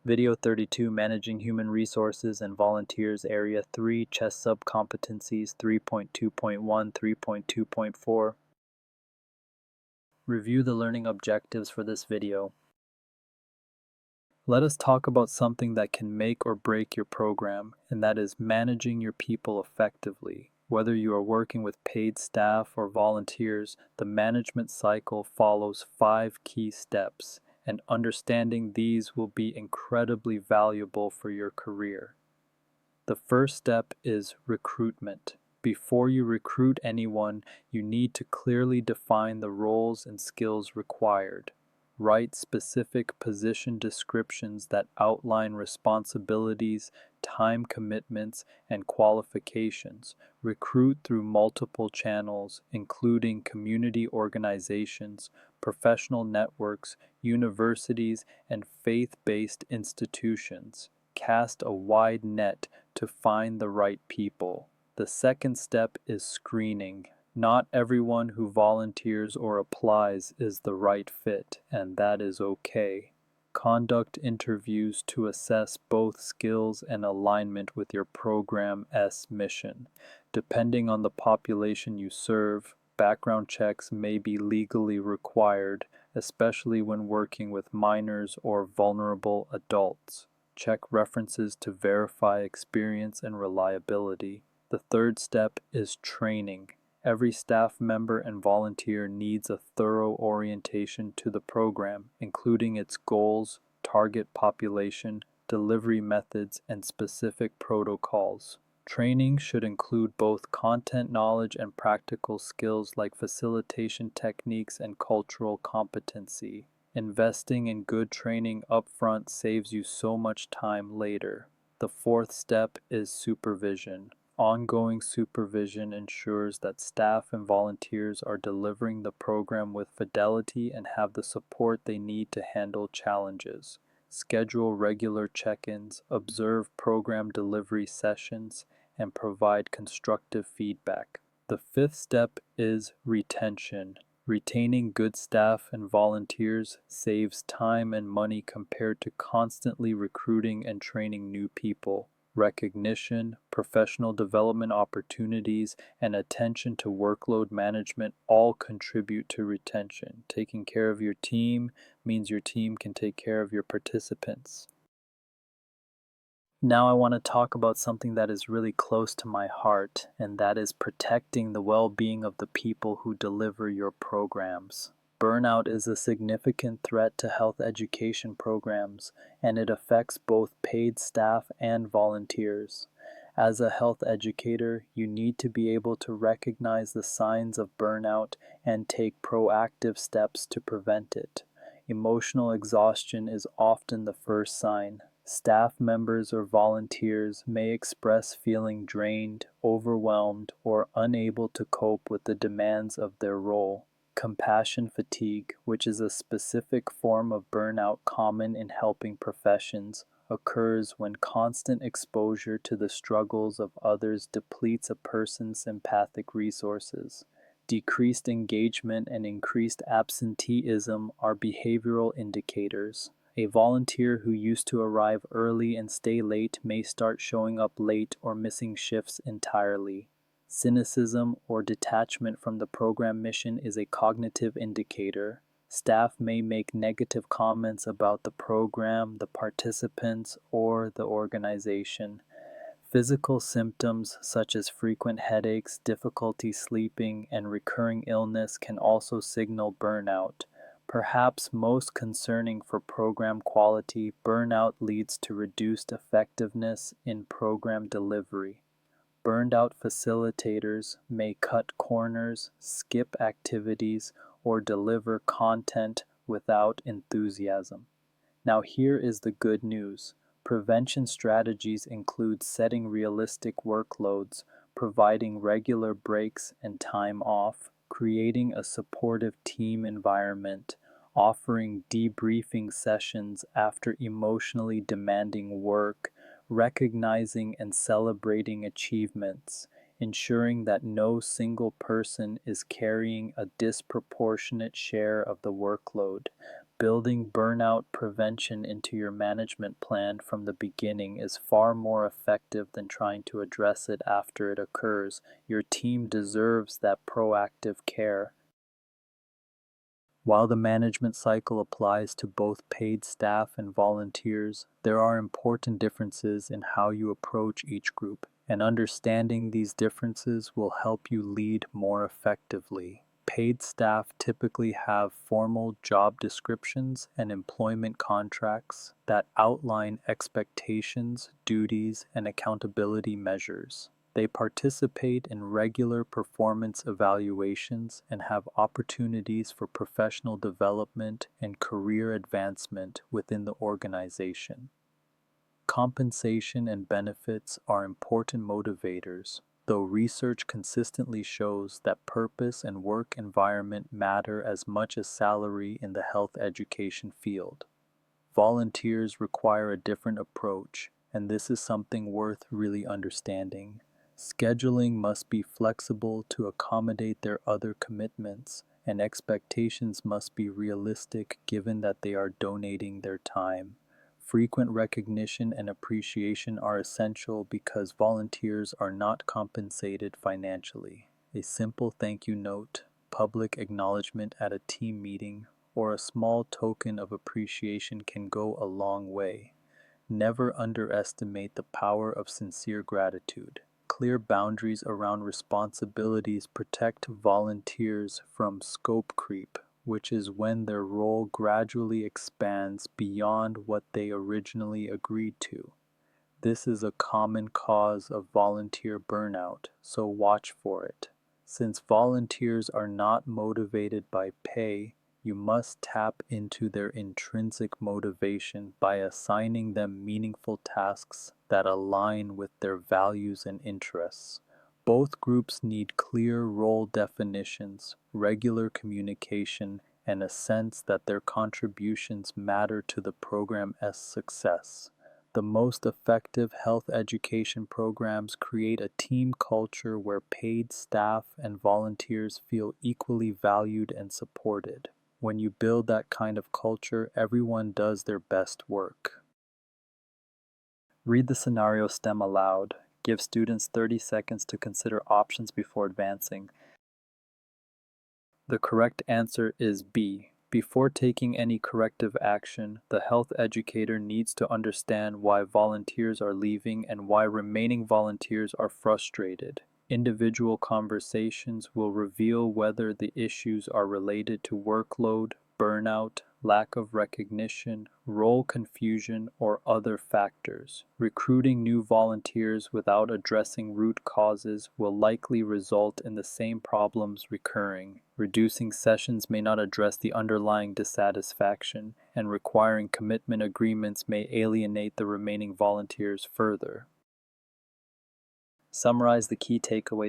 Video 32, Managing Human Resources and Volunteers, Area 3, Chess Subcompetencies 3.2.1, 3.2.4. Review the learning objectives for this video. Let us talk about something that can make or break your program, and that is managing your people effectively. Whether you are working with paid staff or volunteers, the management cycle follows 5 key steps, and understanding these will be incredibly valuable for your career. The first step is recruitment. Before you recruit anyone, you need to clearly define the roles and skills required. Write specific position descriptions that outline responsibilities, time commitments, and qualifications. Recruit through multiple channels, including community organizations, professional networks, universities, and faith-based institutions. Cast a wide net to find the right people. The second step is screening. Not everyone who volunteers or applies is the right fit, and that is okay. Conduct interviews to assess both skills and alignment with your program's mission. Depending on the population you serve, background checks may be legally required, especially when working with minors or vulnerable adults. Check references to verify experience and reliability. The third step is training. Every staff member and volunteer needs a thorough orientation to the program, including its goals, target population, delivery methods, and specific protocols. Training should include both content knowledge and practical skills like facilitation techniques and cultural competency. Investing in good training upfront saves you so much time later. The fourth step is supervision. Ongoing supervision ensures that staff and volunteers are delivering the program with fidelity and have the support they need to handle challenges. Schedule regular check-ins, observe program delivery sessions, and provide constructive feedback. The fifth step is retention. Retaining good staff and volunteers saves time and money compared to constantly recruiting and training new people. Recognition, professional development opportunities, and attention to workload management all contribute to retention. Taking care of your team means your team can take care of your participants. Now I want to talk about something that is really close to my heart, and that is protecting the well-being of the people who deliver your programs. Burnout is a significant threat to health education programs, and it affects both paid staff and volunteers. As a health educator, you need to be able to recognize the signs of burnout and take proactive steps to prevent it. Emotional exhaustion is often the first sign. Staff members or volunteers may express feeling drained, overwhelmed, or unable to cope with the demands of their role. Compassion fatigue, which is a specific form of burnout common in helping professions, occurs when constant exposure to the struggles of others depletes a person's empathic resources. Decreased engagement and increased absenteeism are behavioral indicators. A volunteer who used to arrive early and stay late may start showing up late or missing shifts entirely. Cynicism or detachment from the program mission is a cognitive indicator. Staff may make negative comments about the program, the participants, or the organization. Physical symptoms such as frequent headaches, difficulty sleeping, and recurring illness can also signal burnout. Perhaps most concerning for program quality, burnout leads to reduced effectiveness in program delivery. Burned out facilitators may cut corners, skip activities, or deliver content without enthusiasm. Now, here is the good news. Prevention strategies include setting realistic workloads, providing regular breaks and time off, creating a supportive team environment, offering debriefing sessions after emotionally demanding work, recognizing and celebrating achievements, ensuring that no single person is carrying a disproportionate share of the workload, Building burnout prevention into your management plan from the beginning is far more effective than trying to address it after it occurs. Your team deserves that proactive care. While the management cycle applies to both paid staff and volunteers, there are important differences in how you approach each group, and understanding these differences will help you lead more effectively. Paid staff typically have formal job descriptions and employment contracts that outline expectations, duties, and accountability measures. They participate in regular performance evaluations and have opportunities for professional development and career advancement within the organization. Compensation and benefits are important motivators, though research consistently shows that purpose and work environment matter as much as salary in the health education field. Volunteers require a different approach, and this is something worth really understanding. Scheduling must be flexible to accommodate their other commitments, and expectations must be realistic given that they are donating their time. Frequent recognition and appreciation are essential because volunteers are not compensated financially. A simple thank you note, public acknowledgement at a team meeting, or a small token of appreciation can go a long way. Never underestimate the power of sincere gratitude. Clear boundaries around responsibilities protect volunteers from scope creep, which is when their role gradually expands beyond what they originally agreed to. This is a common cause of volunteer burnout, so watch for it. Since volunteers are not motivated by pay, you must tap into their intrinsic motivation by assigning them meaningful tasks that align with their values and interests. Both groups need clear role definitions, regular communication, and a sense that their contributions matter to the program's success. The most effective health education programs create a team culture where paid staff and volunteers feel equally valued and supported. When you build that kind of culture, everyone does their best work. Read the scenario stem aloud. Give students 30 seconds to consider options before advancing. The correct answer is B. Before taking any corrective action, the health educator needs to understand why volunteers are leaving and why remaining volunteers are frustrated. Individual conversations will reveal whether the issues are related to workload, burnout, lack of recognition, role confusion, or other factors. Recruiting new volunteers without addressing root causes will likely result in the same problems recurring. Reducing sessions may not address the underlying dissatisfaction, and requiring commitment agreements may alienate the remaining volunteers further. Summarize the key takeaways